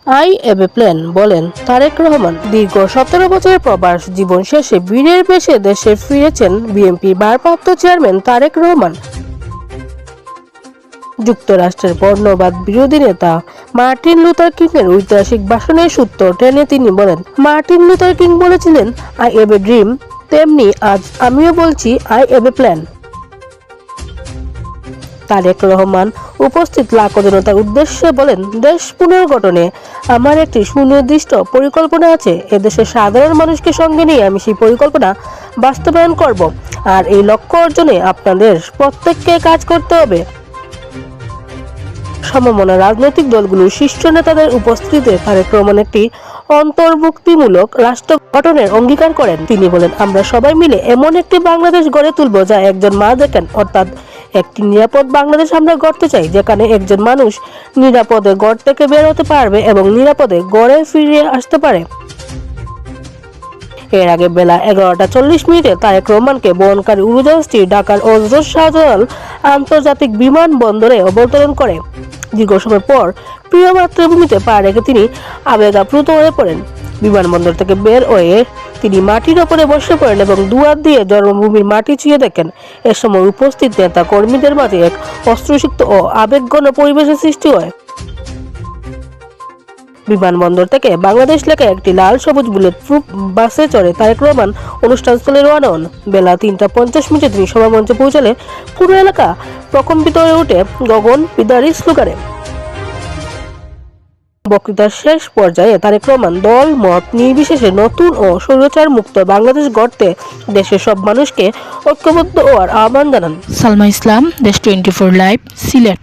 I have a plan বলেন তারেক রহমান। দীর্ঘ 17 বছরের প্রবাস জীবন শেষে বীরের বেশে দেশে ফিরেছেন বিএনপি ভারপ্রাপ্ত চেয়ারম্যান তারেক রহমান। যুক্তরাষ্ট্রের বর্ণবাদ বিরোধী নেতা মার্টিন লুথার কিং এর ঐতিহাসিক ভাষণের সূত্র টেনে তিনি বলেন, মার্টিন লুথার কিং বলেছিলেন আই হ্যাভ এ ড্রিম, তেমনি আজ আমিও বলছি I have a plan. Tarique Rahman উপস্থিত লাখো জনতার উদ্দেশ্যে বলেন, দেশ পুনর্গঠনে আমার একটি সুনির্দিষ্ট পরিকল্পনা আছে। এদেশের সাধারণ মানুষকে সঙ্গে নিয়ে আমি সেই পরিকল্পনা বাস্তবায়ন করব, আর এই লক্ষ্য অর্জনে আপনাদের প্রত্যেককে কাজ করতে হবে। সমমনা রাজনৈতিক দলগুলোর শীর্ষ নেতাদের উপস্থিতিতে তারেক রহমান একটি অন্তর্ভুক্তিমূলক রাষ্ট্র গঠনের অঙ্গীকার করেন। তিনি বলেন, আমরা সবাই মিলে এমন একটি বাংলাদেশ গড়ে তুলব যা একজন মা দেখেন, অর্থাৎ একটি নিরাপদ বাংলাদেশ আমরা গড়তে চাই, যেখানে একজন মানুষ নিরাপদে ঘর থেকে বের হতে পারবে এবং নিরাপদে ঘরে ফিরে আসতে পারে। এর আগে বেলা 11:40 তারেক রহমানকে বহনকারী উড়োজাহাজটি ঢাকার হযরত শাহজালাল আন্তর্জাতিক বিমানবন্দরে অবতরণ করে। দীর্ঘ সময় পর প্রিয় মাতৃভূমিতে পা রেখে তিনি আবেগাপ্লুত হয়ে পড়েন। বিমানবন্দর থেকে বের হয়ে তিনি মাটির ওপরে বসে পড়েন এবং দুহাত দিয়ে জন্মভূমির মাটি ছুঁয়ে দেখেন। এ সময় উপস্থিত নেতা কর্মীদের মাঝে এক অশ্রুসিক্ত ও আবেগঘন পরিবেশের সৃষ্টি হয়। বিমানবন্দর থেকে বাংলাদেশ লেখা একটি লাল সবুজ বুলেট প্রুফ বাসে চড়ে তারেক রহমান অনুষ্ঠানস্থলে রওনা হন। বেলা 3:50 তিনি সভামঞ্চে পৌঁছালে পুরো এলাকা প্রকম্পিত হয়ে ওঠে গগন বিদারী স্লোগানে। বক্তৃতার শেষ পর্যায়ে তারেক রহমান দল মত নির্বিশেষে নতুন ও স্বৈরাচার মুক্ত বাংলাদেশ গড়তে দেশের সব মানুষকে ঐক্যবদ্ধ হওয়ার আহ্বান জানান। সালমা ইসলাম, দেশ 24 লাইভ, সিলেট।